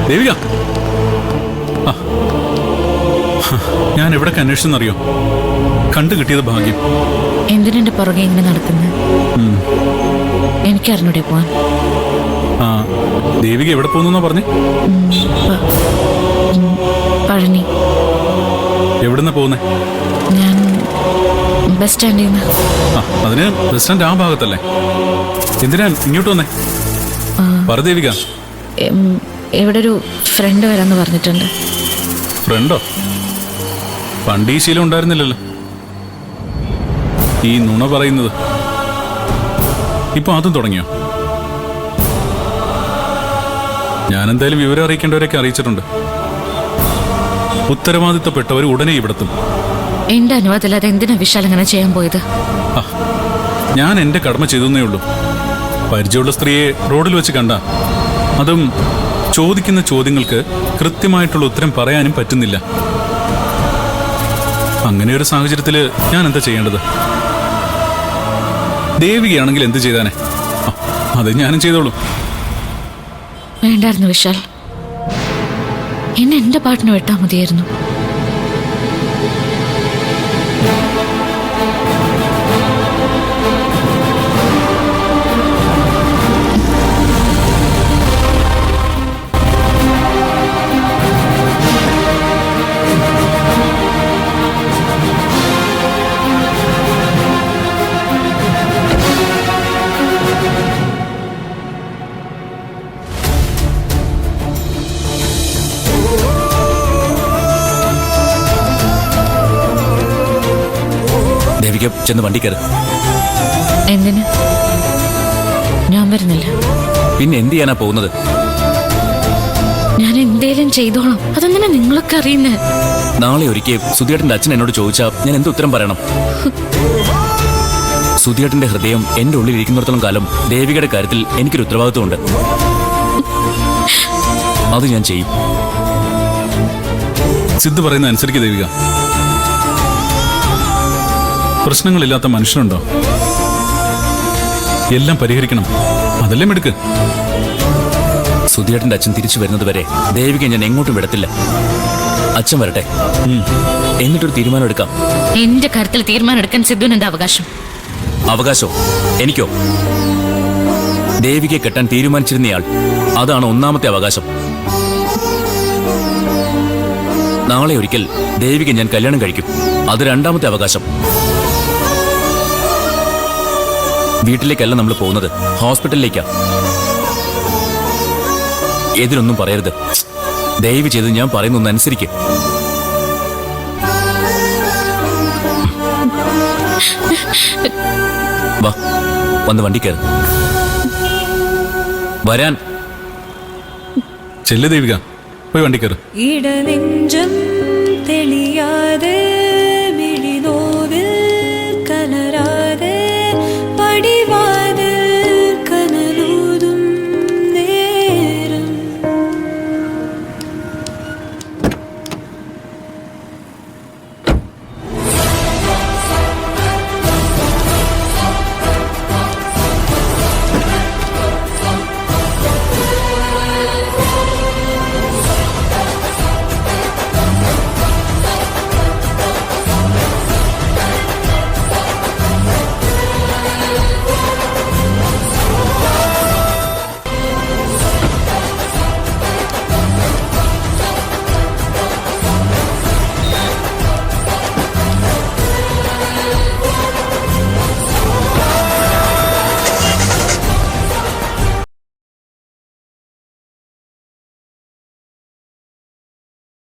ദേവിക, ഞാൻ എവിടൊക്കെ അന്വേഷിച്ചെന്നറിയോ? കണ്ടു കിട്ടിയത് ഭാഗ്യം. എന്തിനെ പുറകെ ഇങ്ങനെ നടക്കുന്നത്? എനിക്കറിഞ്ഞൂടെ പോവാൻ. ആ, ദേവിക എവിടെ പോകുന്നു പറഞ്ഞേ? പഴനി. എവിടുന്ന പോകുന്നേ? ഞാൻ ബസ് സ്റ്റാൻഡിൽ നിന്ന്. അതിന് ബസ് സ്റ്റാൻഡ് ആ ഭാഗത്തല്ലേ? എന്തിനാ ഇങ്ങോട്ട് വന്നേ? പറ ദേവിക. ഇവിടെ ഒരു ഫ്രണ്ട് വരാന്ന് പറഞ്ഞിട്ടുണ്ട്. ഫ്രണ്ടോ? പണ്ട് ഈ ശീലം ഉണ്ടായിരുന്നില്ലല്ലോ, ഈ നുണ പറയുന്നത്. ഇപ്പൊ അതും തുടങ്ങിയോ? ഞാനെന്തായാലും വിവരം അറിയിക്കേണ്ടവരൊക്കെ അറിയിച്ചിട്ടുണ്ട്. ഉത്തരവാദിത്തപ്പെട്ടവർ ഉടനെ ഇവിടെത്തും. എന്റെ അനുവാദമില്ലാതെ എന്തിനാ വിശാൽ അങ്ങനെ ചെയ്യാൻ പോയത്? ഞാൻ എന്റെ കടമ ചെയ്തേ ഉള്ളൂ. പരിചയമുള്ള സ്ത്രീയെ റോഡിൽ വെച്ച് കണ്ട, അതും ചോദിക്കുന്ന ചോദ്യങ്ങൾക്ക് കൃത്യമായിട്ടുള്ള ഉത്തരം പറയാനും പറ്റുന്നില്ല. അങ്ങനെ ഒരു സാഹചര്യത്തില് ഞാൻ എന്താ ചെയ്യേണ്ടത്? ദേവികയാണെങ്കിൽ എന്ത് ചെയ്താനെ? അത് ഞാനും ചെയ്തോളൂ. വേണ്ടായിരുന്നു വിശാൽ, എന്നെ എന്റെ പാട്ടിന് വിട്ടാ മതിയായിരുന്നു. ദേവിക, ചെന്ന് വണ്ടി കയറ്. എന്തിന്? ഞാൻ വരുന്നില്ല. പിന്നെ എന്ത് ചെയ്യാനാ പോകുന്നത്? ഞാൻ എന്തേലും ചെയ്തോളാം. അതെങ്ങനെ നിങ്ങളൊക്കെ അറിയുന്നേ? നാളെ ഒരിക്കൽ സുധിയേട്ടന്റെ അച്ഛൻ എന്നോട് ചോദിച്ചാ ഞാൻ എന്ത് ഉത്തരം പറയണം? സുധിയേട്ടന്റെ ഹൃദയം എന്റെ ഉള്ളിൽ ഇരിക്കുന്നിടത്തോളം കാലം ദേവികയുടെ കാര്യത്തിൽ എനിക്കൊരു ഉത്തരവാദിത്വമുണ്ട്. അത് ഞാൻ ചെയ്യും. സിദ്ധു പറയുന്ന അനുസരിക്ക് ദേവിക. പ്രശ്നങ്ങളില്ലാത്ത മനുഷ്യനുണ്ടോ? എല്ലാം പരിഹരിക്കണം, അതല്ലേ മിടുക്ക്. സുധിയേട്ടന്റെ അച്ഛൻ തിരിച്ചു വരുന്നത് വരെ ദേവിക ഞാൻ എങ്ങോട്ടും വിടത്തില്ല. അച്ഛൻ വരട്ടെ, എന്നിട്ടൊരു തീരുമാനം എടുക്കാം. എന്റെ കാര്യത്തിൽ തീരുമാനം എടുക്കാൻ സിദ്ധുവിന് എന്താ അവകാശം? അവകാശോ? എനിക്കോ? ദേവികയെ കെട്ടാൻ തീരുമാനിച്ചിരുന്നയാൾ, അതാണ് ഒന്നാമത്തെ അവകാശം. നാളെ ഒരിക്കൽ ദേവിക ഞാൻ കല്യാണം കഴിക്കും, അത് രണ്ടാമത്തെ അവകാശം. വീട്ടിലേക്കല്ല നമ്മൾ പോകുന്നത്, ഹോസ്പിറ്റലിലേക്കാ. എതിരൊന്നും പറയരുത്. ദയവ് ചെയ്ത് ഞാൻ പറയുന്നൊന്ന് അനുസരിക്ക്. വാ, വന്ന് വണ്ടി കയറ്. വരാൻ. ചെല്ലു ദേവിക, പോയി വണ്ടി കയറ്. ഇടനെഞ്ചം തെളിയാതെ